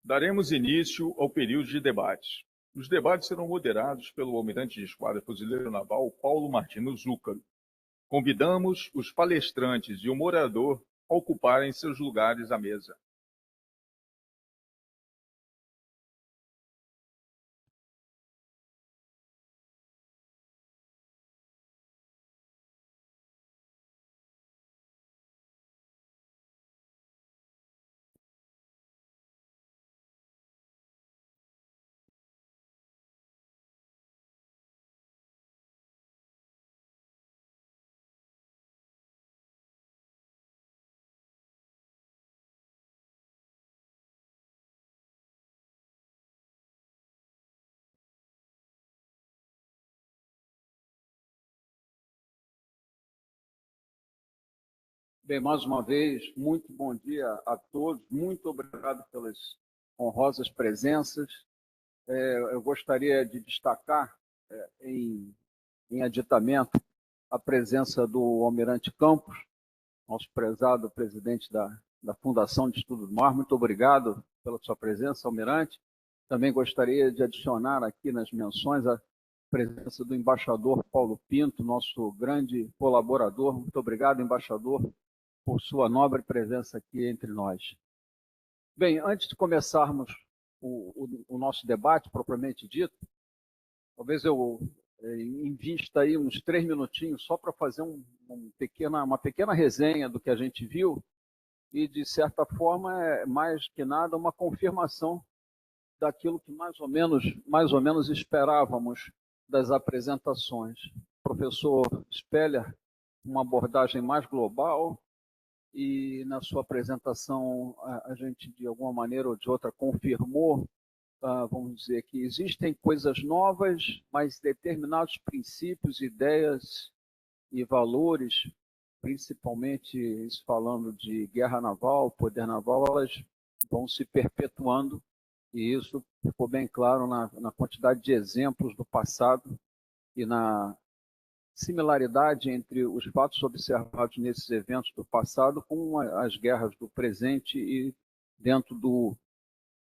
Daremos início ao período de debates. Os debates serão moderados pelo almirante de esquadra fuzileiro naval Paulo Martino Zúcaro. Convidamos os palestrantes e o moderador a ocuparem seus lugares à mesa. Bem, mais uma vez, muito bom dia a todos. Muito obrigado pelas honrosas presenças. Eu gostaria de destacar, em aditamento, a presença do Almirante Campos, nosso prezado presidente da Fundação de Estudo do Mar. Muito obrigado pela sua presença, Almirante. Também gostaria de adicionar aqui nas menções a presença do embaixador Paulo Pinto, nosso grande colaborador. Muito obrigado, embaixador, por sua nobre presença aqui entre nós. Bem, antes de começarmos o nosso debate propriamente dito, talvez eu invista aí uns 3 minutinhos só para fazer uma pequena resenha do que a gente viu e, de certa forma, mais que nada, uma confirmação daquilo que mais ou menos esperávamos das apresentações. O professor Speller, uma abordagem mais global, e na sua apresentação a gente, de alguma maneira ou de outra, confirmou, vamos dizer, que existem coisas novas, mas determinados princípios, ideias e valores, principalmente falando de guerra naval, poder naval, elas vão se perpetuando, e isso ficou bem claro na quantidade de exemplos do passado e na similaridade entre os fatos observados nesses eventos do passado com as guerras do presente e dentro do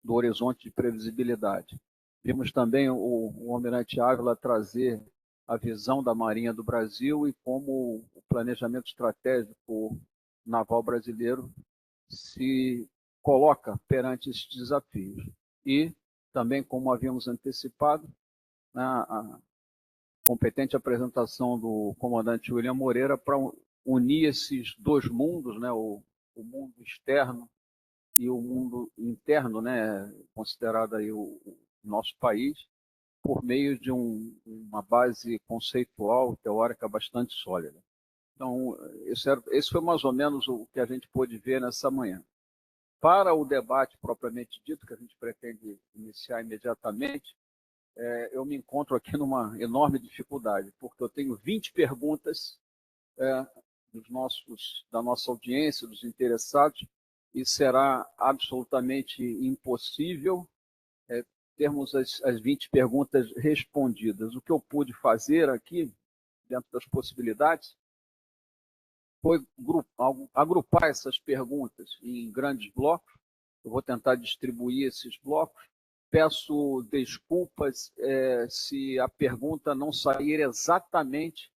horizonte de previsibilidade. Vimos também o Almirante Ávila trazer a visão da Marinha do Brasil e como o planejamento estratégico naval brasileiro se coloca perante esses desafios. E também, como havíamos antecipado, a competente apresentação do comandante William Moreira para unir esses dois mundos, né, o mundo externo e o mundo interno, né, considerado aí o nosso país, por meio de uma base conceitual, teórica bastante sólida. Então, esse foi mais ou menos o que a gente pôde ver nessa manhã. Para o debate propriamente dito, que a gente pretende iniciar imediatamente, eu me encontro aqui numa enorme dificuldade, porque eu tenho 20 perguntas da nossa audiência, dos interessados, e será absolutamente impossível termos as 20 perguntas respondidas. O que eu pude fazer aqui, dentro das possibilidades, foi agrupar essas perguntas em grandes blocos. Eu vou tentar distribuir esses blocos. Peço desculpas se a pergunta não sair exatamente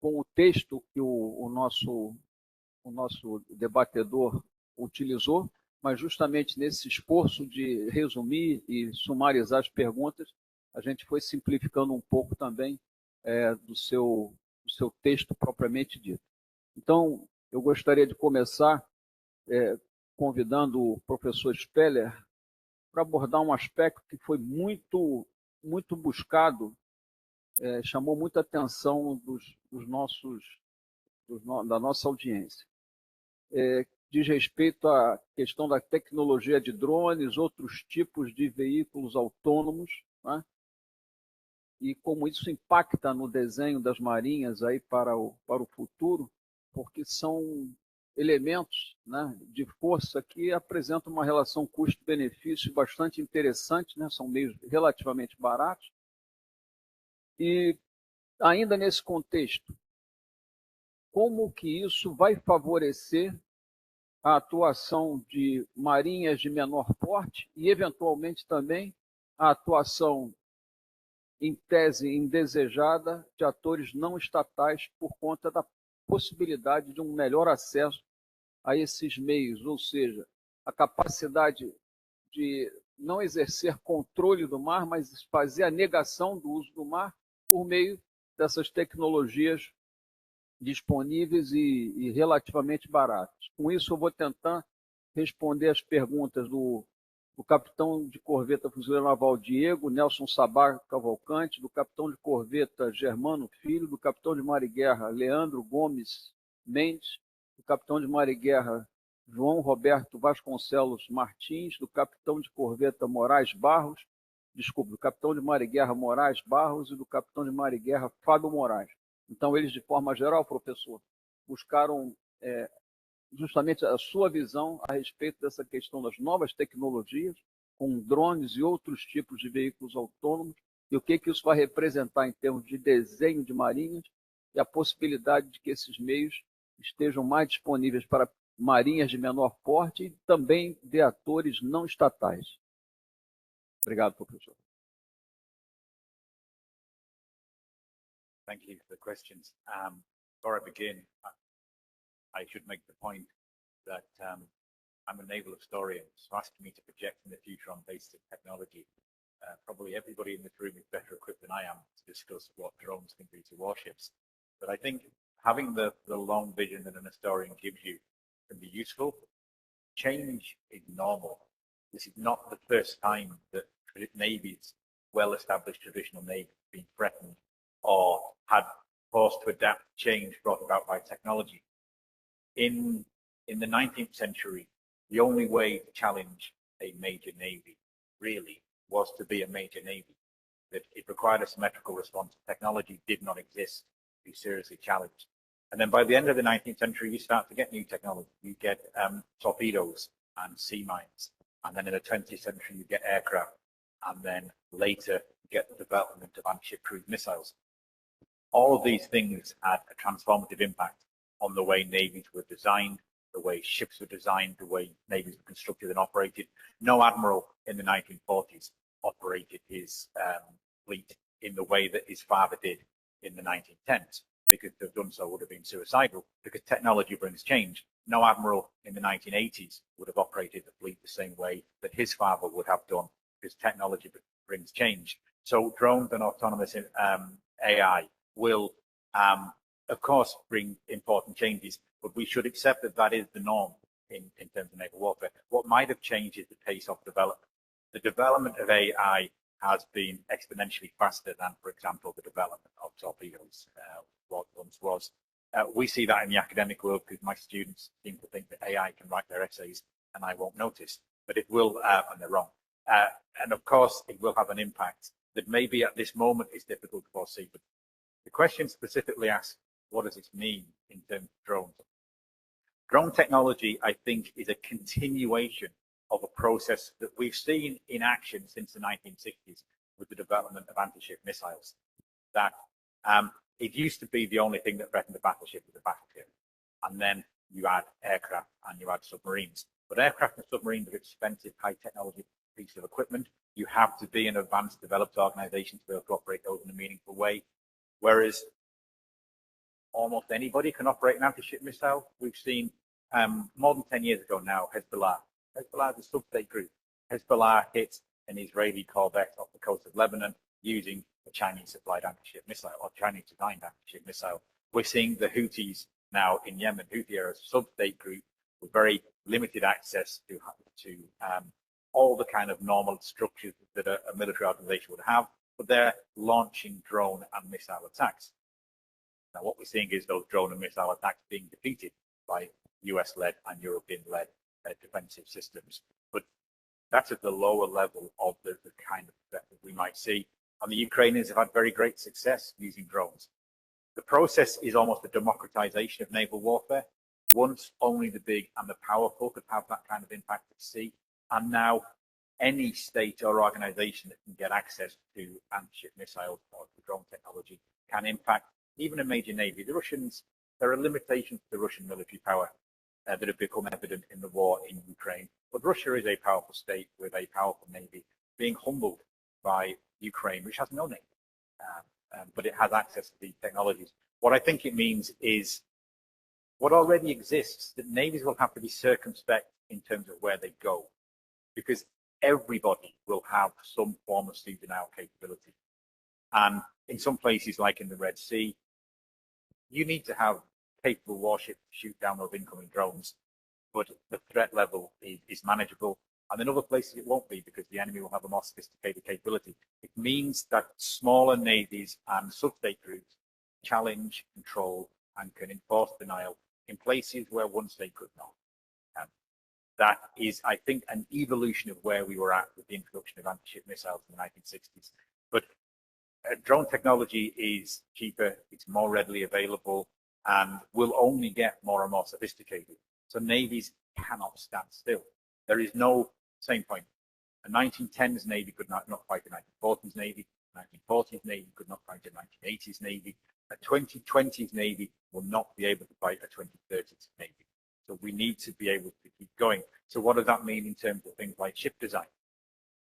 com o texto que o nosso debatedor utilizou, mas justamente nesse esforço de resumir e sumarizar as perguntas, a gente foi simplificando um pouco também do seu texto propriamente dito. Então, eu gostaria de começar convidando o professor Speller para abordar um aspecto que foi muito buscado, chamou muita atenção da nossa audiência. Diz respeito à questão da tecnologia de drones, outros tipos de veículos autônomos, né? E como isso impacta no desenho das marinhas aí para o futuro, porque são elementos, né, de força que apresentam uma relação custo-benefício bastante interessante, né? São meios relativamente baratos. E, ainda nesse contexto, como que isso vai favorecer a atuação de marinhas de menor porte e, eventualmente, também a atuação, em tese indesejada, de atores não estatais por conta da possibilidade de um melhor acesso a esses meios, ou seja, a capacidade de não exercer controle do mar, mas fazer a negação do uso do mar por meio dessas tecnologias disponíveis e relativamente baratas. Com isso, eu vou tentar responder as perguntas do capitão de corveta fuzileiro naval Diego Nelson Sabá Cavalcante, do capitão de corveta Germano Filho, do capitão de mar e guerra Leandro Gomes Mendes, do capitão de mar e guerra João Roberto Vasconcelos Martins, do capitão de corveta Moraes Barros, do capitão de mar e guerra Moraes Barros e do capitão de mar e guerra Fábio Moraes. Então, eles, de forma geral, professor, buscaram justamente a sua visão a respeito dessa questão das novas tecnologias, com drones e outros tipos de veículos autônomos, e o que isso vai representar em termos de desenho de marinhas e a possibilidade de que esses meios estejam mais disponíveis para marinhas de menor porte e também de atores não estatais. Obrigado, professor. Thank you for the questions. Before I begin, I should make the point that I'm a naval historian, so asking me to project in the future on the basis of technology, probably everybody in this room is better equipped than I am to discuss what drones can do to warships. But I think having the long vision that an historian gives you can be useful. Change is normal. This is not the first time that navies, well-established traditional navies, have been threatened or had forced to adapt to change brought about by technology. In the 19th century, the only way to challenge a major navy really was to be a major navy. That it required a symmetrical response. Technology did not exist to be seriously challenged. And then by the end of the 19th century, you start to get new technology. You get torpedoes and sea mines. And then in the 20th century, you get aircraft. And then later, you get the development of anti-ship cruise missiles. All of these things had a transformative impact on the way navies were designed, the way ships were designed, the way navies were constructed and operated. No admiral in the 1940s operated his fleet in the way that his father did in the 1910s, because to have done so would have been suicidal, because technology brings change. No admiral in the 1980s would have operated the fleet the same way that his father would have done, because technology brings change. So drones and autonomous AI will, of course, bring important changes, but we should accept that that is the norm in terms of naval warfare. What might have changed is the pace of development. The development of AI has been exponentially faster than, for example, the development of torpedoes what once was. We see that in the academic world because my students seem to think that AI can write their essays and I won't notice, but it will, and they're wrong. And of course, it will have an impact that maybe at this moment is difficult to foresee. But the question specifically asks, what does this mean in terms of drones? Drone technology, I think, is a continuation of a process that we've seen in action since the 1960s with the development of anti-ship missiles. That it used to be the only thing that threatened the battleship was a battleship. And then you add aircraft and you add submarines. But aircraft and submarines are expensive, high technology pieces of equipment. You have to be an advanced, developed organization to be able to operate those in a meaningful way. Whereas almost anybody can operate an anti-ship missile. We've seen more than 10 years ago now, Hezbollah. Hezbollah is a sub-state group. Hezbollah hit an Israeli corvette off the coast of Lebanon using a Chinese-supplied anti-ship missile or Chinese-designed anti-ship missile. We're seeing the Houthis now in Yemen. Houthi are a sub-state group with very limited access to all the kind of normal structures that a military organization would have, but they're launching drone and missile attacks. Now, what we're seeing is those drone and missile attacks being defeated by US-led and European-led defensive systems. But that's at the lower level of the kind of threat that we might see. And the Ukrainians have had very great success using drones. The process is almost a democratization of naval warfare. Once only the big and the powerful could have that kind of impact at sea. And now any state or organization that can get access to anti-ship missiles or drone technology can impact even a major navy. The Russians, there are limitations to the Russian military power. that have become evident in the war in Ukraine. But Russia is a powerful state with a powerful navy, being humbled by Ukraine, which has no navy, but it has access to these technologies. What I think it means is what already exists, that navies will have to be circumspect in terms of where they go, because everybody will have some form of sea denial capability. And in some places, like in the Red Sea, you need to have capable warships to shoot down those incoming drones, but the threat level is manageable. And in other places, it won't be, because the enemy will have a more sophisticated capability. It means that smaller navies and sub-state groups challenge, control, and can enforce denial in places where once they could not. That is, I think, an evolution of where we were at with the introduction of anti-ship missiles in the 1960s. But drone technology is cheaper, it's more readily available, and will only get more and more sophisticated. So navies cannot stand still. There is no same point. A 1910s Navy could not fight a 1940s Navy. A 1940s Navy could not fight a 1980s Navy. A 2020s Navy will not be able to fight a 2030s Navy. So we need to be able to keep going. So what does that mean in terms of things like ship design?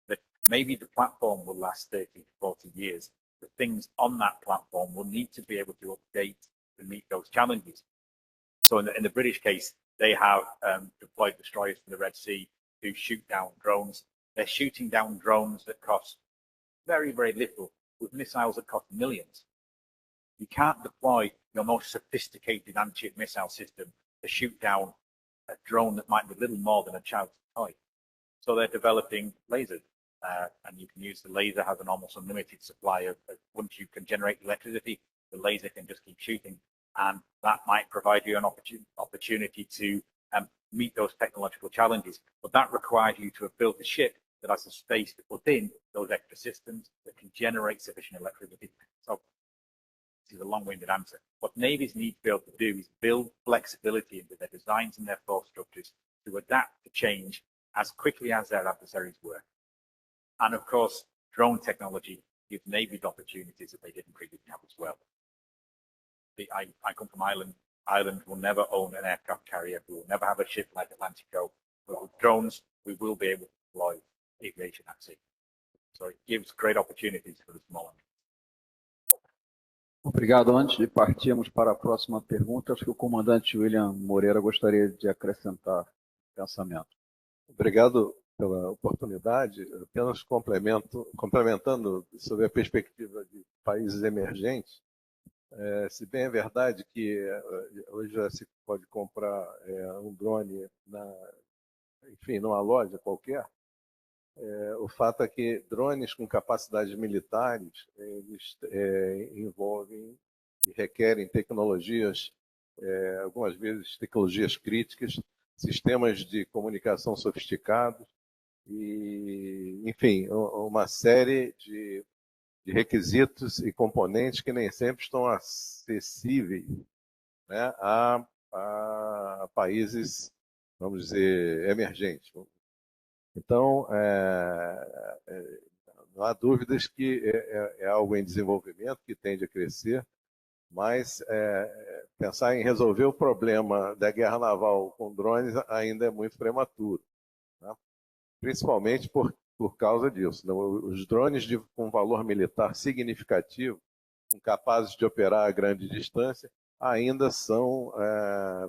That maybe the platform will last 30 to 40 years. The things on that platform will need to be able to update to meet those challenges. So in the British case, they have deployed destroyers to the Red Sea to shoot down drones. They're shooting down drones that cost very, very little with missiles that cost millions. You can't deploy your most sophisticated anti-ship missile system to shoot down a drone that might be little more than a child's toy. So they're developing lasers, and you can use the laser, has an almost unlimited supply of once you can generate electricity, the laser can just keep shooting, and that might provide you an opportunity to meet those technological challenges. But that requires you to have built a ship that has the space to put in those extra systems that can generate sufficient electricity. So this is a long-winded answer. What navies need to be able to do is build flexibility into their designs and their force structures to adapt to change as quickly as their adversaries were. And of course, drone technology gives navies opportunities that they didn't previously have as well. I come from Ireland. Ireland will never own an aircraft carrier. We will never have a ship like Atlantico. But with drones, we will be able to deploy aviation at sea. So it gives great opportunities for the smaller. Obrigado. Antes de partirmos para a próxima pergunta, acho que o comandante William Moreira gostaria de acrescentar pensamento. Obrigado pela oportunidade. Apenas complementando sobre a perspectiva de países emergentes, se bem é verdade que hoje já se pode comprar um drone numa loja qualquer, o fato é que drones com capacidades militares, eles envolvem e requerem tecnologias, algumas vezes tecnologias críticas, sistemas de comunicação sofisticados e, enfim, uma série de requisitos e componentes que nem sempre estão acessíveis, né, a países, vamos dizer, emergentes. Então, não há dúvidas que é algo em desenvolvimento, que tende a crescer, mas pensar em resolver o problema da guerra naval com drones ainda é muito prematuro, né? Principalmente por causa disso. Os drones com valor militar significativo, capazes de operar a grande distância, ainda são,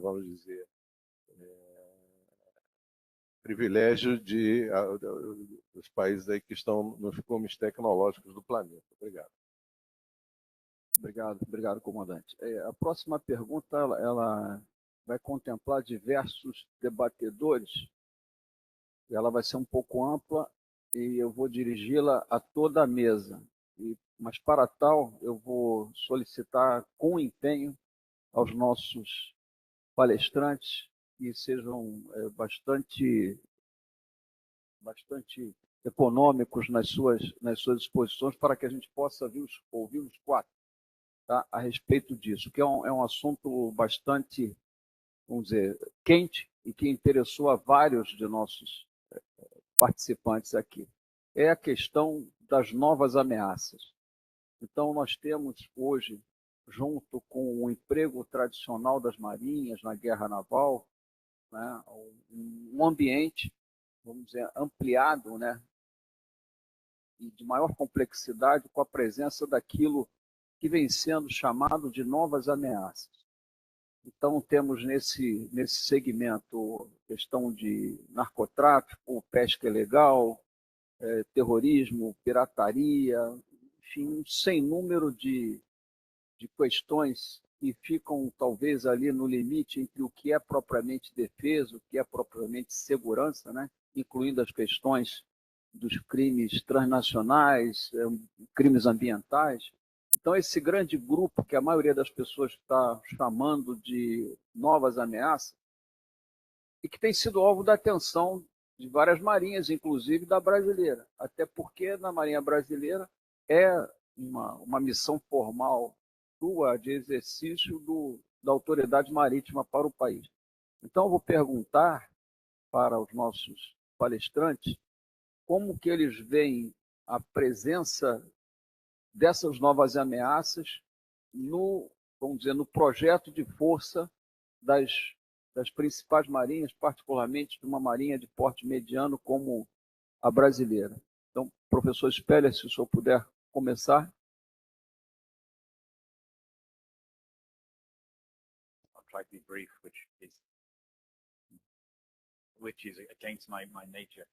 vamos dizer, privilégio dos países aí que estão nos cumes tecnológicos do planeta. Obrigado. Obrigado, comandante. A próxima pergunta ela vai contemplar diversos debatedores. Ela vai ser um pouco ampla e eu vou dirigi-la a toda a mesa. Mas, para tal, eu vou solicitar com empenho aos nossos palestrantes que sejam bastante econômicos nas suas exposições para que a gente possa ouvir os quatro, tá, a respeito disso, que é um assunto bastante, vamos dizer, quente e que interessou a vários de nossos participantes aqui. É a questão das novas ameaças. Então, nós temos hoje, junto com o emprego tradicional das marinhas na guerra naval, né, um ambiente, vamos dizer, ampliado, né, e de maior complexidade com a presença daquilo que vem sendo chamado de novas ameaças. Então, temos nesse segmento questão de narcotráfico, pesca ilegal, terrorismo, pirataria, enfim, um sem número de questões que ficam talvez ali no limite entre o que é propriamente defesa, o que é propriamente segurança, né? Incluindo as questões dos crimes transnacionais, crimes ambientais. Então, esse grande grupo que a maioria das pessoas está chamando de novas ameaças, e que tem sido alvo da atenção de várias marinhas, inclusive da brasileira, até porque na Marinha Brasileira é uma missão formal sua de exercício da autoridade marítima para o país. Então, eu vou perguntar para os nossos palestrantes como que eles veem a presença dessas novas ameaças vamos dizer, no projeto de força das principais marinhas, particularmente de uma marinha de porte mediano como a brasileira. Então, professor Speller, se o senhor puder começar. I'll try to be brief, which is against my nature.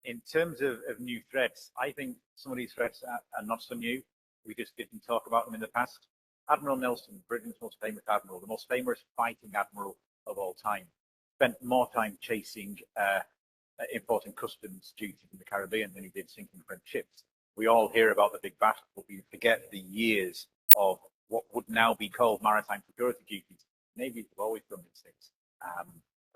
In terms of new threats, I think some of these threats are not so new. We just didn't talk about them in the past. Admiral Nelson, Britain's most famous admiral, the most famous fighting admiral of all time, spent more time chasing important customs duties in the Caribbean than he did sinking French ships. We all hear about the big battle, but we forget the years of what would now be called maritime security duties. Navies have always done these things.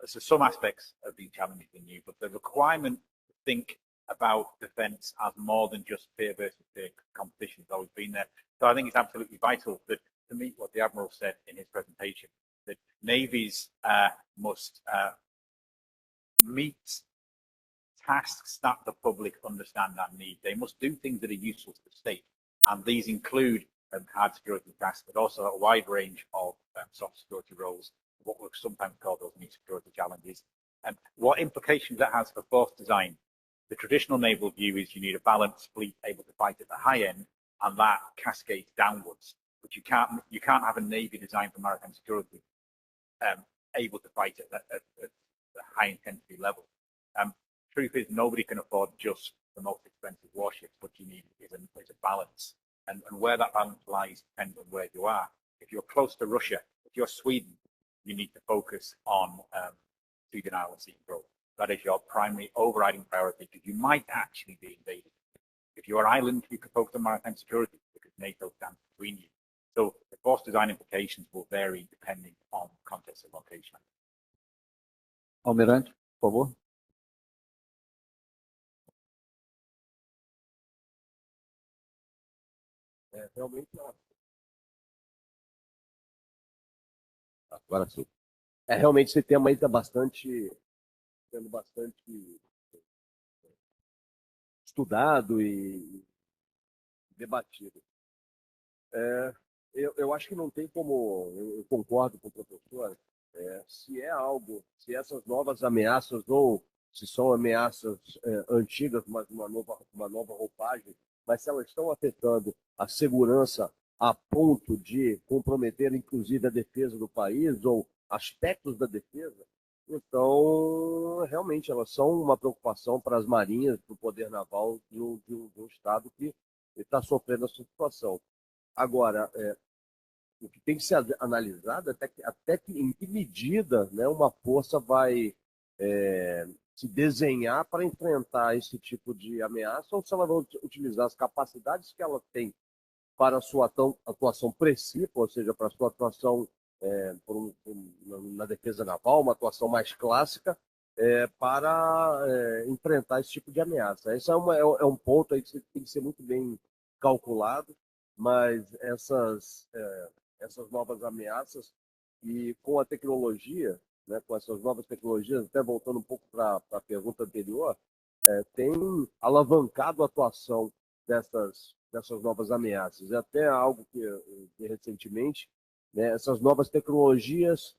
So some aspects of these challenges are new, but the requirement to think about defence as more than just peer versus peer competition has always been there. So I think it's absolutely vital that to meet what the Admiral said in his presentation, that navies must meet tasks that the public understand and need. They must do things that are useful to the state, and these include hard security tasks, but also a wide range of soft security roles, what we sometimes call those new security challenges. And what implications that has for force design. The traditional naval view is you need a balanced fleet able to fight at the high end, and that cascades downwards. But you can't have a navy designed for maritime security able to fight at the high intensity level. Truth is, nobody can afford just the most expensive warships. What you need is a balance, and where that balance lies depends on where you are. If you're close to Russia, if you're Sweden, you need to focus on Sweden Island Sea growth. That is your primary overriding priority, because you might actually be invaded. If you're Ireland, you can focus on maritime security because NATO stands between you. So the force design implications will vary depending on context and location. Almirante, por favor. Realmente, agora sim. Realmente esse tema aí está sendo bastante estudado e debatido. Eu acho que não tem como, eu concordo com o professor, se essas novas ameaças ou se são ameaças antigas, mas uma nova roupagem, mas se elas estão afetando a segurança a ponto de comprometer, inclusive, a defesa do país ou aspectos da defesa, então, realmente, elas são uma preocupação para as marinhas, para o poder naval de um Estado que está sofrendo essa situação. Agora, o que tem que ser analisado até que em que medida, né, uma força vai se desenhar para enfrentar esse tipo de ameaça, ou se ela vai utilizar as capacidades que ela tem para a sua atuação principal, ou seja, para a sua atuação na defesa naval, uma atuação mais clássica, para enfrentar esse tipo de ameaça. Esse é um ponto aí que tem que ser muito bem calculado, mas essas novas ameaças e com a tecnologia, né, com essas novas tecnologias, até voltando um pouco para a pergunta anterior, tem alavancado a atuação dessas novas ameaças. É até algo que recentemente, né, essas novas tecnologias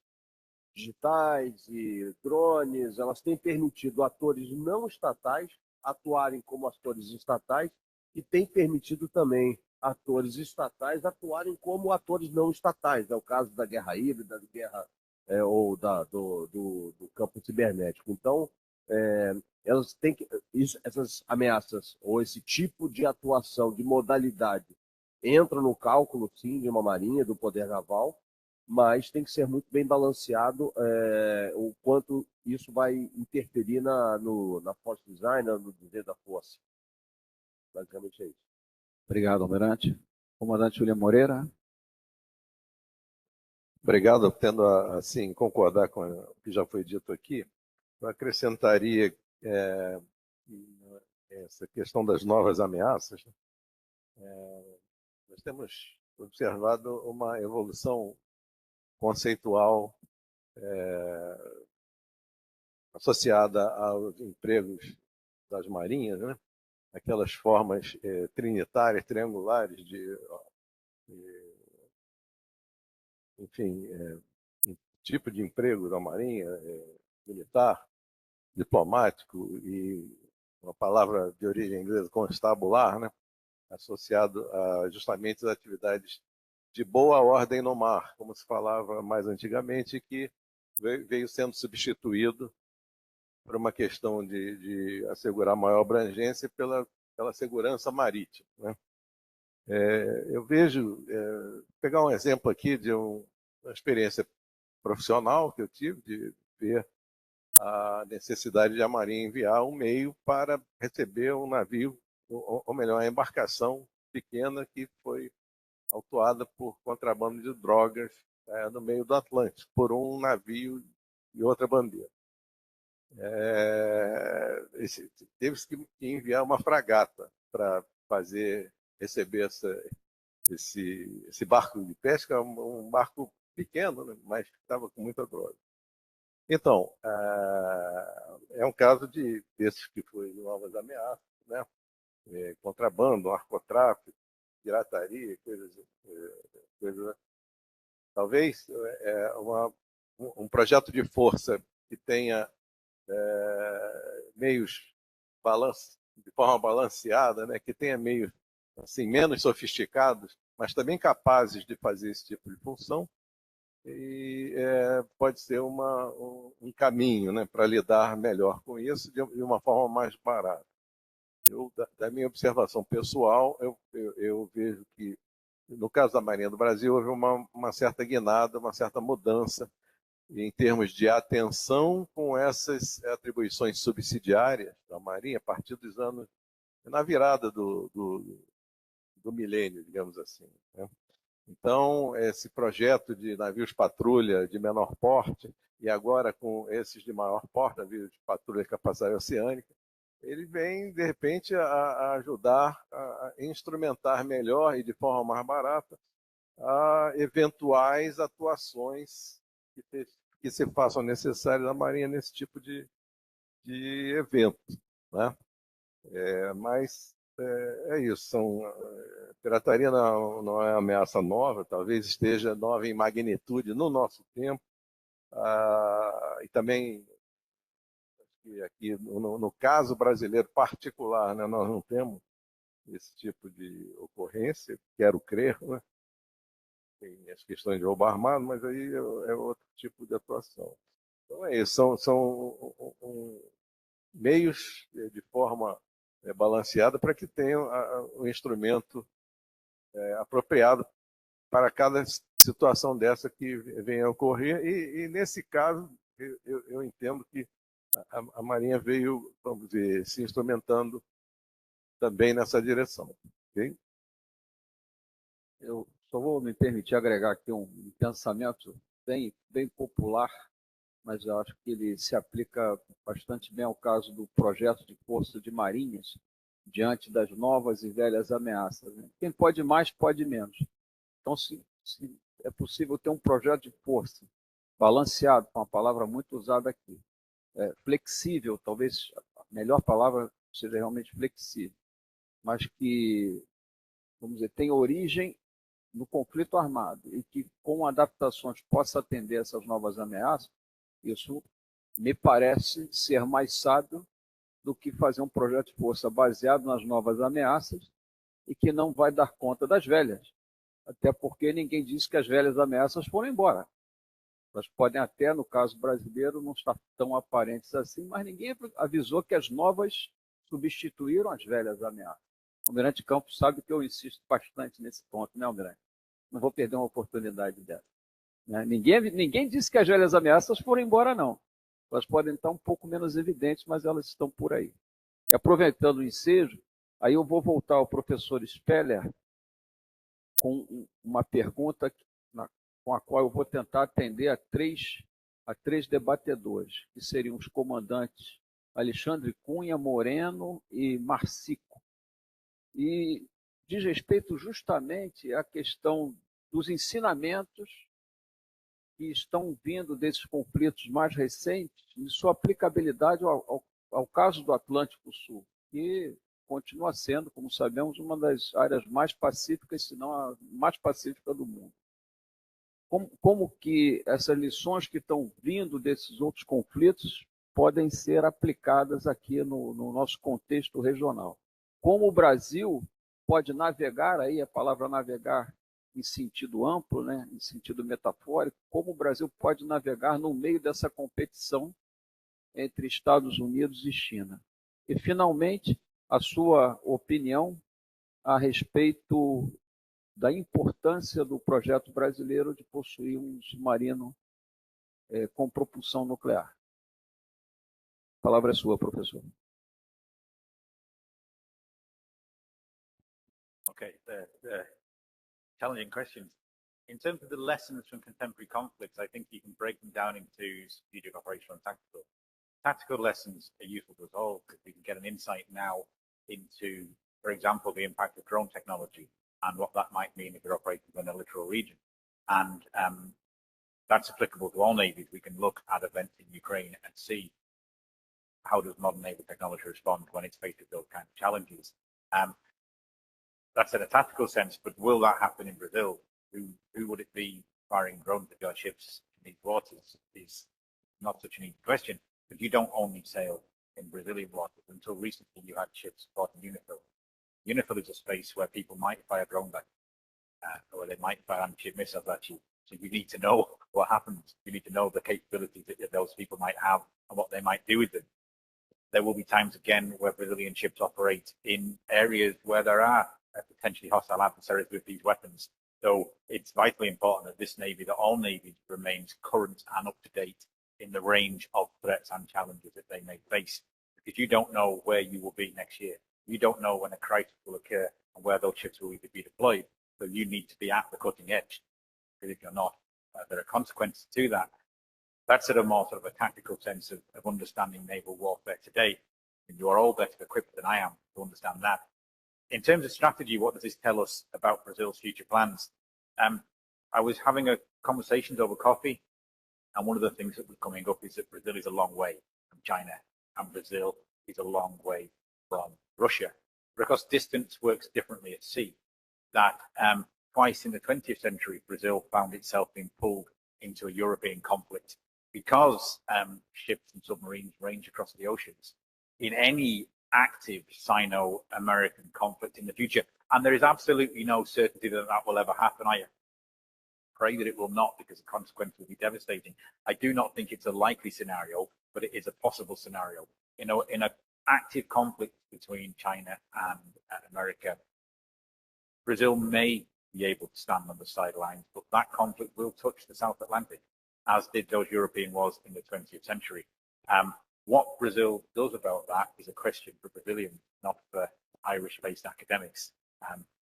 digitais e drones, elas têm permitido atores não estatais atuarem como atores estatais e têm permitido também atores estatais atuarem como atores não estatais. É o caso da guerra híbrida, da guerra ou do campo cibernético. Então, elas têm que, essas ameaças ou esse tipo de atuação, de modalidade, entra no cálculo, sim, de uma marinha, do poder naval, mas tem que ser muito bem balanceado o quanto isso vai interferir na force design, no desenho da força. Basicamente é isso. Obrigado, Almirante. Comandante William Moreira. Obrigado, tendo assim concordar com o que já foi dito aqui. Eu acrescentaria essa questão das novas ameaças. Nós temos observado uma evolução conceitual associada aos empregos das marinhas, né? Aquelas formas trinitárias, triangulares enfim, tipo de emprego da marinha, militar, diplomático e uma palavra de origem inglesa, constabular, né? Associado a justamente as atividades de boa ordem no mar, como se falava mais antigamente, que veio sendo substituído por uma questão de assegurar maior abrangência pela segurança marítima, né? Eu vejo, pegar um exemplo aqui de uma experiência profissional que eu tive, de ver a necessidade de a Marinha enviar um meio para receber um navio, ou melhor, a embarcação pequena que foi autuada por contrabando de drogas no meio do Atlântico, por um navio e outra bandeira. Teve que enviar uma fragata para receber esse barco de pesca, um barco pequeno, né, mas que estava com muita droga. Então, é um caso desses que foi novas ameaças, né? Contrabando, narcotráfico, pirataria, coisas. Talvez um projeto de força que tenha meios de forma balanceada, né? Que tenha meios assim, menos sofisticados, mas também capazes de fazer esse tipo de função, e pode ser um caminho, né, para lidar melhor com isso de uma forma mais barata. Da minha observação pessoal, eu vejo que, no caso da Marinha do Brasil, houve uma certa guinada, uma certa mudança em termos de atenção com essas atribuições subsidiárias da Marinha a partir dos anos, na virada do milênio, digamos assim, né? Então, esse projeto de navios patrulha de menor porte, e agora com esses de maior porte, navios de patrulha de capacidade oceânica, ele vem, de repente, a ajudar a instrumentar melhor e de forma mais barata a eventuais atuações que se façam necessárias na Marinha nesse tipo de evento, né? Mas é isso. Pirataria não é ameaça nova, talvez esteja nova em magnitude no nosso tempo. E também, aqui no caso brasileiro particular, né, nós não temos esse tipo de ocorrência, quero crer, né? Tem as questões de roubo armado, mas aí é outro tipo de atuação. Então é isso, são meios de forma balanceada para que tenham um instrumento apropriado para cada situação dessa que venha a ocorrer. E nesse caso, eu entendo que a Marinha veio, vamos dizer, se instrumentando também nessa direção. Okay? Eu só vou me permitir agregar aqui um pensamento bem popular, mas eu acho que ele se aplica bastante bem ao caso do projeto de força de marinhas diante das novas e velhas ameaças, né? Quem pode mais, pode menos. Então, se é possível ter um projeto de força balanceado, com uma palavra muito usada aqui, flexível, talvez a melhor palavra seja realmente flexível, mas que, vamos dizer, tem origem no conflito armado e que, com adaptações, possa atender essas novas ameaças, Isso me parece ser mais sábio do que fazer um projeto de força baseado nas novas ameaças e que não vai dar conta das velhas. Até porque ninguém disse que as velhas ameaças foram embora. Elas podem até, no caso brasileiro, não estar tão aparentes assim, mas ninguém avisou que as novas substituíram as velhas ameaças. O Almirante Campos sabe que eu insisto bastante nesse ponto, né, Almirante? Não vou perder uma oportunidade dessa. Né? Ninguém disse que as velhas ameaças foram embora, não. Elas podem estar um pouco menos evidentes, mas elas estão por aí. E aproveitando o ensejo, aí eu vou voltar ao professor Speller com uma pergunta com a qual eu vou tentar atender a três debatedores, que seriam os comandantes Alexandre Cunha, Moreno e Marcico. E diz respeito justamente à questão dos ensinamentos que estão vindo desses conflitos mais recentes e sua aplicabilidade ao caso do Atlântico Sul, que continua sendo, como sabemos, uma das áreas mais pacíficas, se não a mais pacífica do mundo. Como que essas lições que estão vindo desses outros conflitos podem ser aplicadas aqui no nosso contexto regional? Como o Brasil pode navegar, aí a palavra navegar em sentido amplo, né, em sentido metafórico, como o Brasil pode navegar no meio dessa competição entre Estados Unidos e China. E, finalmente, a sua opinião a respeito da importância do projeto brasileiro de possuir um submarino com propulsão nuclear. A palavra é sua, professor. Okay, challenging questions. In terms of the lessons from contemporary conflicts, I think you can break them down into strategic, operational, and tactical. Tactical lessons are useful to us all because we can get an insight now into, for example, the impact of drone technology and what that might mean if you're operating in a littoral region. And that's applicable to all navies. We can look at events in Ukraine and see how does modern naval technology respond when it's faced with those kind of challenges. That's in a tactical sense, but will that happen in Brazil? Who would it be firing drones at your ships in these waters is not such an easy question, but you don't only sail in Brazilian waters. Until recently, you had ships supporting UNIFIL. UNIFIL is a space where people might fire drones at you, or they might fire anti-ship missiles at you. So you need to know what happens. You need to know the capabilities that those people might have and what they might do with them. There will be times again where Brazilian ships operate in areas where there are potentially hostile adversaries with these weapons. So it's vitally important that this Navy, that all navies, remains current and up to date in the range of threats and challenges that they may face. Because you don't know where you will be next year. You don't know when a crisis will occur and where those ships will either be deployed. So you need to be at the cutting edge. Because if you're not, there are consequences to that. That's at a more sort of a tactical sense of understanding naval warfare today. And you are all better equipped than I am to understand that. In terms of strategy, what does this tell us about Brazil's future plans? I was having a conversations over coffee, and one of the things that was coming up is that Brazil is a long way from China, and Brazil is a long way from Russia, because distance works differently at sea. That twice in the 20th century, Brazil found itself being pulled into a European conflict because ships and submarines range across the oceans. In any active Sino-American conflict in the future, and there is absolutely no certainty that that will ever happen. I pray that it will not, because the consequence will be devastating. I do not think it's a likely scenario, but it is a possible scenario. You know, in an active conflict between China and America, Brazil may be able to stand on the sidelines, but that conflict will touch the South Atlantic, as did those European wars in the 20th century. What Brazil does about that is a question for Brazilians, not for Irish-based academics.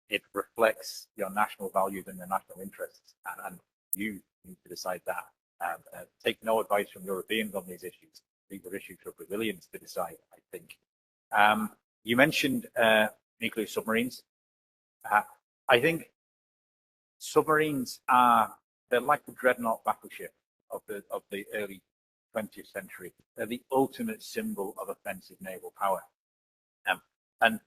It reflects your national values and your national interests, and you need to decide that. Take no advice from Europeans on these issues. These are issues for Brazilians to decide, I think. You mentioned nuclear submarines. I think submarines they're like the dreadnought battleship of the early 20th century. They're the ultimate symbol of offensive naval power. And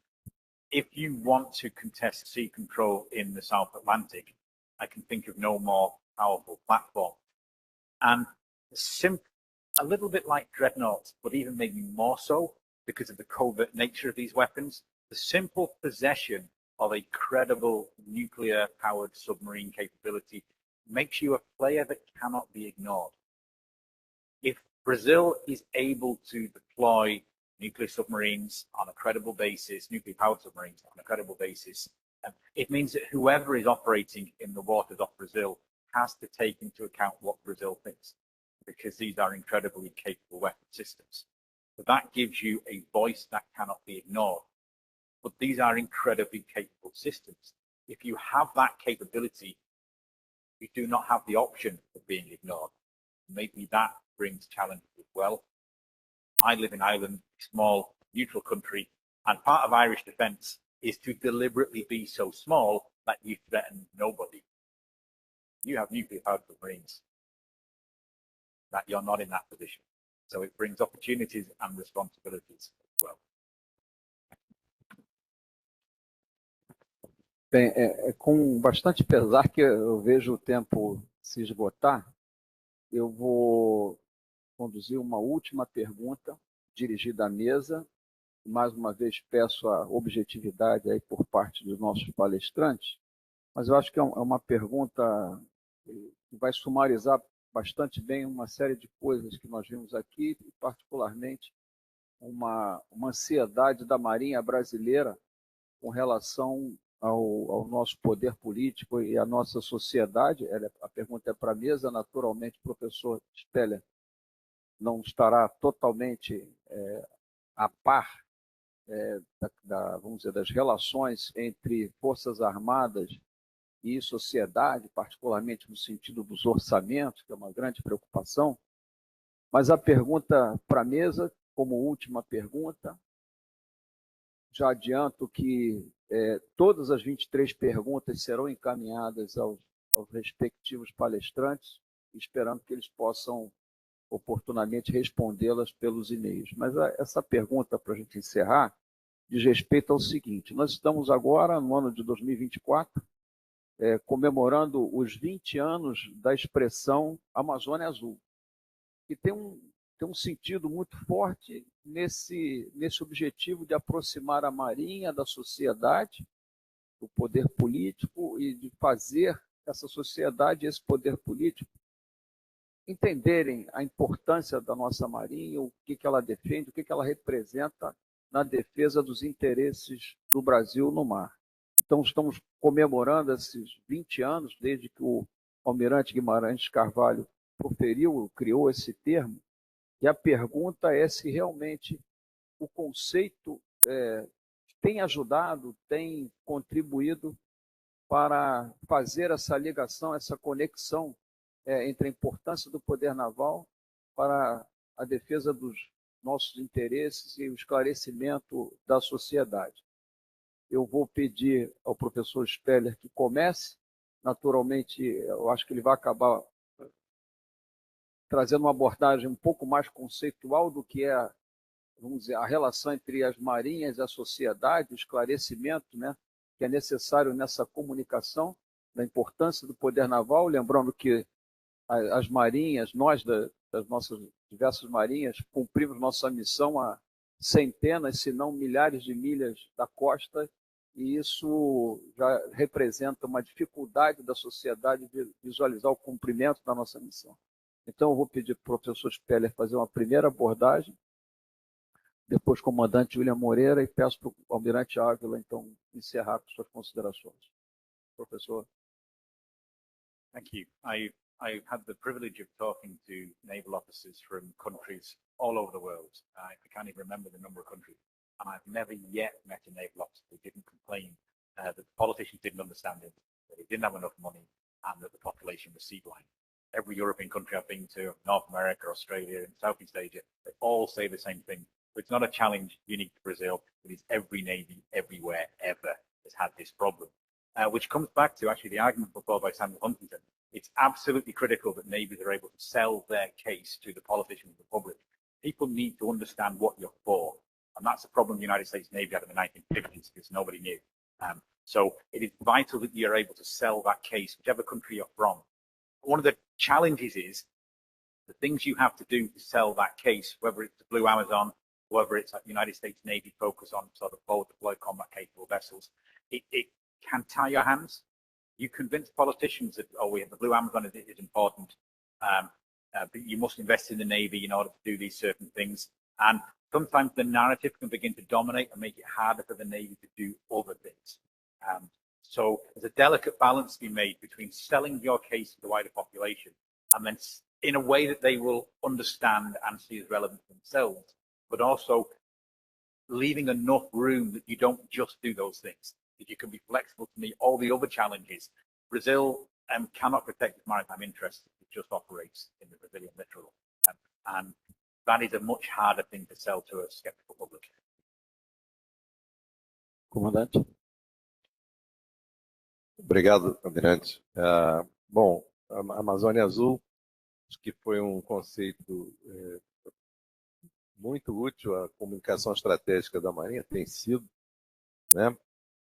if you want to contest sea control in the South Atlantic, I can think of no more powerful platform. And a little bit like dreadnoughts, but even maybe more so because of the covert nature of these weapons. The simple possession of a credible nuclear-powered submarine capability makes you a player that cannot be ignored. If Brazil is able to deploy nuclear submarines on a credible basis, nuclear-powered submarines on a credible basis, it means that whoever is operating in the waters off Brazil has to take into account what Brazil thinks, because these are incredibly capable weapon systems. So that gives you a voice that cannot be ignored. But these are incredibly capable systems. If you have that capability, you do not have the option of being ignored. Maybe that brings challenges as well. I live in Ireland, a small neutral country, and part of Irish defence is to deliberately be so small that you threaten nobody. You have nuclear-powered submarines, that you're not in that position. So it brings opportunities and responsibilities as well. Bem, é com bastante pesar que eu vejo o tempo se esgotar. Eu vou conduzir uma última pergunta dirigida à mesa. Mais uma vez peço a objetividade aí por parte dos nossos palestrantes, mas eu acho que é uma pergunta que vai sumarizar bastante bem uma série de coisas que nós vimos aqui, e particularmente uma ansiedade da Marinha brasileira com relação ao nosso poder político e à nossa sociedade. A pergunta é para a mesa, naturalmente o professor Speller não estará totalmente a par vamos dizer, das relações entre Forças Armadas e sociedade, particularmente no sentido dos orçamentos, que é uma grande preocupação. Mas a pergunta para a mesa, como última pergunta, já adianto que todas as 23 perguntas serão encaminhadas aos respectivos palestrantes, esperando que eles possam oportunamente respondê-las pelos e-mails. Mas essa pergunta, para a gente encerrar, diz respeito ao seguinte: nós estamos agora, no ano de 2024, comemorando os 20 anos da expressão Amazônia Azul, que tem um sentido muito forte nesse objetivo de aproximar a Marinha da sociedade, do poder político, e de fazer essa sociedade, esse poder político, entenderem a importância da nossa Marinha, o que ela defende, o que ela representa na defesa dos interesses do Brasil no mar. Então, estamos comemorando esses 20 anos, desde que o almirante Guimarães Carvalho criou esse termo, e a pergunta é se realmente o conceito tem ajudado, tem contribuído para fazer essa ligação, essa conexão entre a importância do poder naval para a defesa dos nossos interesses e o esclarecimento da sociedade. Eu vou pedir ao professor Speller que comece. Naturalmente, eu acho que ele vai acabar trazendo uma abordagem um pouco mais conceitual do que vamos dizer, a relação entre as marinhas e a sociedade, o esclarecimento, né, que é necessário nessa comunicação, da importância do poder naval, lembrando que as marinhas, nós das nossas diversas marinhas, cumprimos nossa missão a centenas, se não milhares de milhas da costa, e isso já representa uma dificuldade da sociedade de visualizar o cumprimento da nossa missão. Então, eu vou pedir para o professor Speller fazer uma primeira abordagem, depois o comandante William Moreira, e peço para o almirante Ávila, então, encerrar com suas considerações. Professor. Thank you. I've had the privilege of talking to naval officers from countries all over the world. I can't even remember the number of countries. And I've never yet met a naval officer who didn't complain that the politicians didn't understand it, that they didn't have enough money, and that the population was seablind. Every European country I've been to, North America, Australia, and Southeast Asia, they all say the same thing. It's not a challenge unique to Brazil. It is every navy, everywhere, ever has had this problem, which comes back to actually the argument put forward by Samuel Huntington. It's absolutely critical that navies are able to sell their case to the politicians and the public. People need to understand what you're for. And that's a problem the United States Navy had in the 1950s because nobody knew. So it is vital that you're able to sell that case, whichever country you're from. One of the challenges is the things you have to do to sell that case, whether it's the Blue Amazon, whether it's like United States Navy focus on sort of forward deployed combat capable vessels, it can tie your hands. You convince politicians that, oh, the Blue Amazon is important, but you must invest in the Navy in order to do these certain things. And sometimes the narrative can begin to dominate and make it harder for the Navy to do other things. So there's a delicate balance to be made between selling your case to the wider population and then in a way that they will understand and see as relevant to themselves, but also leaving enough room that you don't just do those things, that you can be flexible to meet all the other challenges. Brazil cannot protect its maritime interests. It just operates in the Brazilian littoral. And that is a much harder thing to sell to a skeptical public. Comandante. Obrigado, Almirante. Bom, a Amazônia Azul, acho que foi um conceito muito útil à comunicação estratégica da Marinha, tem sido, né?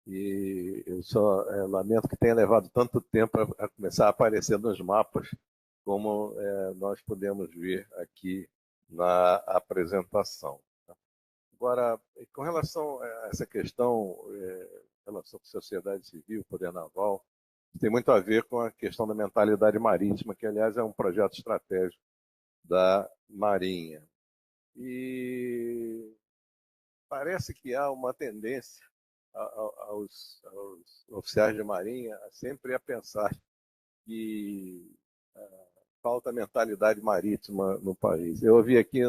E eu só lamento que tenha levado tanto tempo a começar a aparecer nos mapas, como nós podemos ver aqui na apresentação. Agora, com relação a essa questão, relação com a sociedade civil, poder naval, tem muito a ver com a questão da mentalidade marítima, que, aliás, é um projeto estratégico da Marinha. E parece que há uma tendência aos oficiais de Marinha sempre a pensar que falta mentalidade marítima no país. Eu ouvi aqui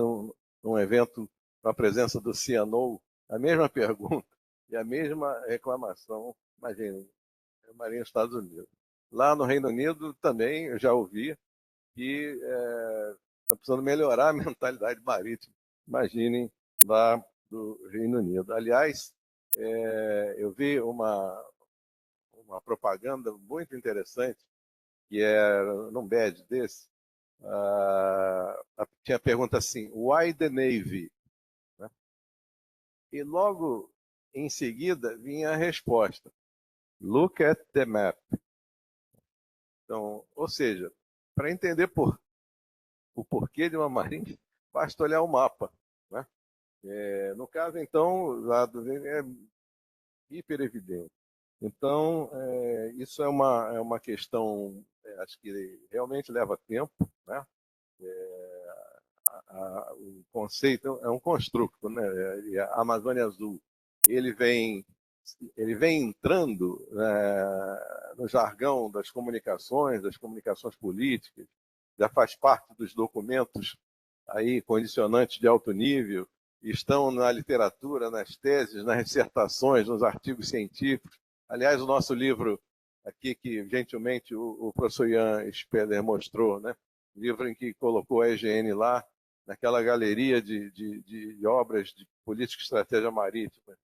num evento, com a presença do CNO, a mesma pergunta e a mesma reclamação, imagina, a Marinha dos Estados Unidos. Lá no Reino Unido também eu já ouvi que está precisando melhorar a mentalidade marítima. Imaginem lá do Reino Unido. Aliás, eu vi uma propaganda muito interessante, que era num badge desse, tinha a pergunta assim, why the Navy? Né? E logo em seguida vinha a resposta, look at the map. Então, ou seja, para entender o porquê de uma marinha, basta olhar o mapa. Né? No caso, então, lá do é hiper evidente. Então, isso é uma questão, acho que realmente leva tempo. Né? O conceito é um construto. Né? A Amazônia Azul, ele vem entrando no jargão das comunicações políticas, já faz parte dos documentos aí, condicionantes de alto nível, estão na literatura, nas teses, nas dissertações, nos artigos científicos. Aliás, o nosso livro aqui, que gentilmente o professor Ian Speller mostrou, né? Livro em que colocou a EGN lá, naquela galeria de obras de política e estratégia marítima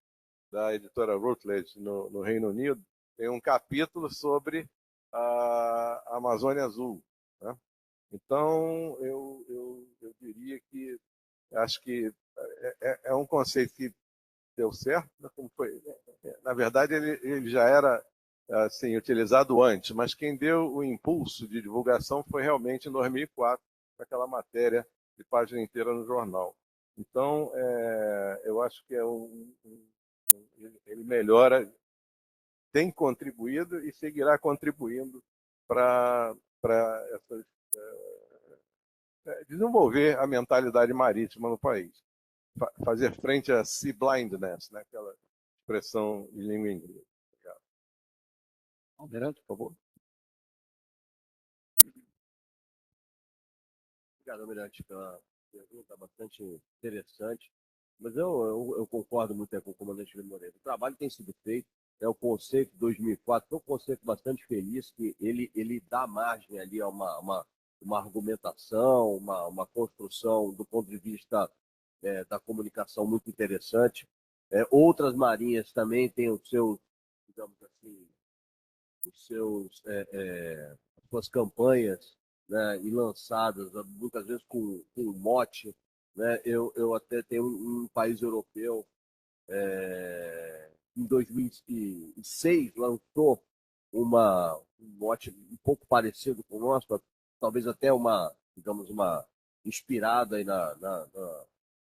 da editora Routledge, no Reino Unido, tem um capítulo sobre a Amazônia Azul. Né? Então, eu diria que acho que é um conceito que deu certo, né? Como foi? Na verdade, ele já era assim, utilizado antes, mas quem deu o impulso de divulgação foi realmente em 2004, com aquela matéria de página inteira no jornal. Então, eu acho que ele melhora, tem contribuído e seguirá contribuindo para desenvolver a mentalidade marítima no país. Fazer frente a sea blindness, né? Aquela expressão em língua inglesa. Obrigado. Almirante, por favor. Obrigado, Almirante, pela pergunta bastante interessante. Mas eu concordo muito com o comandante Moreira. O trabalho tem sido feito, o conceito 2004 foi um conceito bastante feliz, que ele dá margem ali a uma argumentação, uma construção do ponto de vista da comunicação muito interessante. Outras marinhas também têm os seus, digamos assim, as suas campanhas, né, e lançadas muitas vezes com um mote. Né? Eu até tenho um país europeu, em 2006, lançou um mote um pouco parecido com o nosso, talvez até uma inspirada aí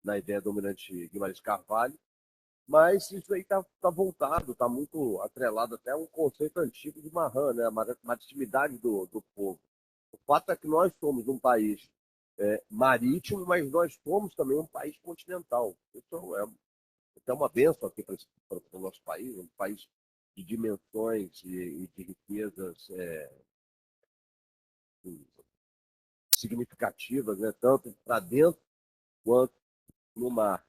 na ideia do Almirante Guimarães Carvalho, mas isso aí está voltado, está muito atrelado até a um conceito antigo de Mahan, né? A maritimidade do povo. O fato é que nós somos um país marítimo, mas nós somos também um país continental. Isso é uma bênção aqui para o nosso país, um país de dimensões e de riquezas significativas, né? Tanto para dentro quanto no mar.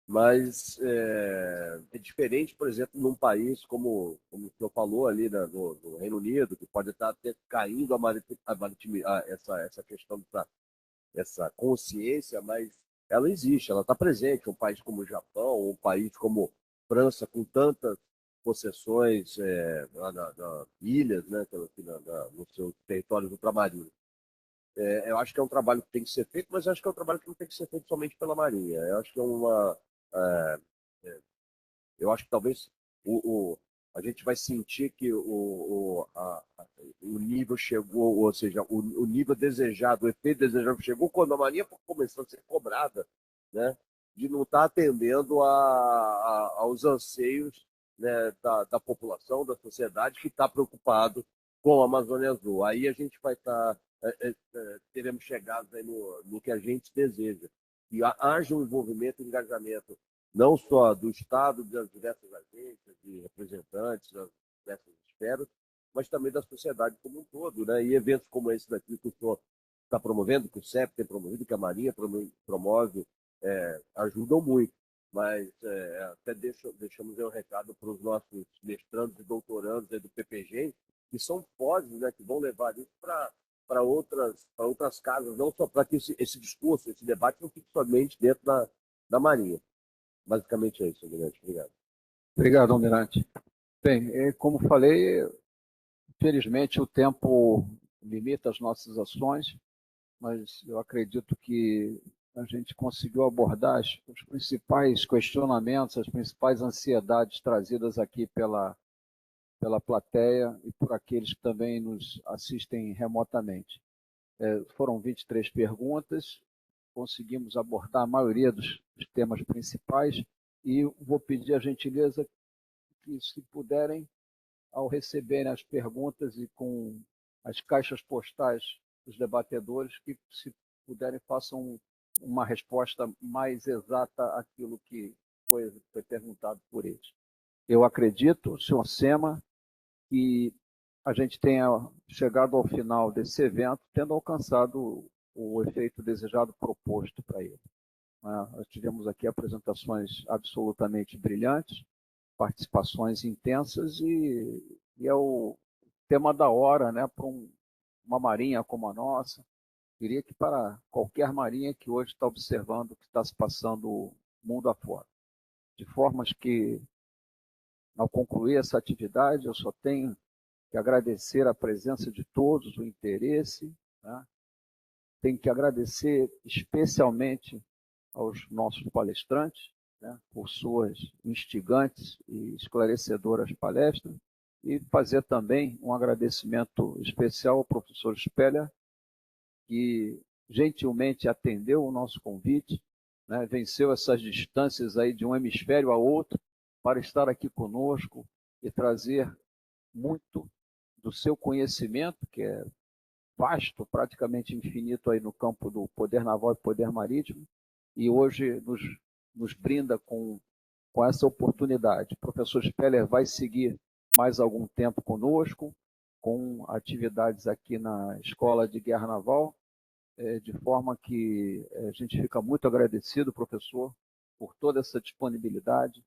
Mas é diferente, por exemplo, num país como o senhor falou ali no Reino Unido, que pode estar até caindo essa questão essa consciência, mas ela existe, ela está presente. Um país como o Japão, um país como França, com tantas possessões ilhas, né, no seu território ultramarino. Eu acho que é um trabalho que tem que ser feito, mas eu acho que é um trabalho que não tem que ser feito somente pela Marinha. Eu acho que é, eu acho que talvez a gente vai sentir que o nível chegou, ou seja, o nível desejado, o efeito desejado chegou quando a Marinha começou a ser cobrada, né, de não estar atendendo aos anseios, né, da população, da sociedade que está preocupado com a Amazônia Azul. Aí a gente vai estar, teremos chegado aí no que a gente deseja. E haja um envolvimento e engajamento não só do Estado, das diversas agências e representantes das diversas esferas, mas também da sociedade como um todo, né? E eventos como esse daqui que o senhor está promovendo, que o CEP tem promovido, que a Marinha promove, ajudam muito. Mas até deixamos aí um recado para os nossos mestrandos e doutorandos aí do PPG, que são pós, né, que vão levar isso para outras casas, não só para que esse discurso, esse debate não fique somente dentro da Marinha. Basicamente é isso, Almirante. Obrigado. Obrigado, Almirante. Bem, como falei, infelizmente o tempo limita as nossas ações, mas eu acredito que a gente conseguiu abordar os principais questionamentos, as principais ansiedades trazidas aqui pela plateia e por aqueles que também nos assistem remotamente. Foram 23 perguntas, conseguimos abordar a maioria dos temas principais e vou pedir a gentileza que, se puderem, ao receberem as perguntas e com as caixas postais dos debatedores, que, se puderem, façam uma resposta mais exata àquilo que foi perguntado por eles. Eu acredito, senhor Sema, que a gente tenha chegado ao final desse evento tendo alcançado o efeito desejado proposto para ele. Nós tivemos aqui apresentações absolutamente brilhantes, participações intensas e é o tema da hora, né, para uma marinha como a nossa. Diria que para qualquer marinha que hoje está observando o que está se passando mundo afora. De formas que, ao concluir essa atividade, eu só tenho que agradecer a presença de todos, o interesse, né? Tenho que agradecer especialmente aos nossos palestrantes, né, por suas instigantes e esclarecedoras palestras, e fazer também um agradecimento especial ao professor Speller, que gentilmente atendeu o nosso convite, né, venceu essas distâncias aí de um hemisfério a outro para estar aqui conosco e trazer muito do seu conhecimento, que é vasto, praticamente infinito aí no campo do poder naval e poder marítimo, e hoje nos brinda com essa oportunidade. O professor Speller vai seguir mais algum tempo conosco, com atividades aqui na Escola de Guerra Naval, de forma que a gente fica muito agradecido, professor, por toda essa disponibilidade,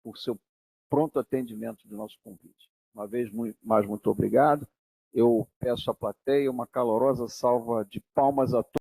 por seu pronto atendimento do nosso convite. Uma vez mais, muito obrigado. Eu peço à plateia uma calorosa salva de palmas a todos.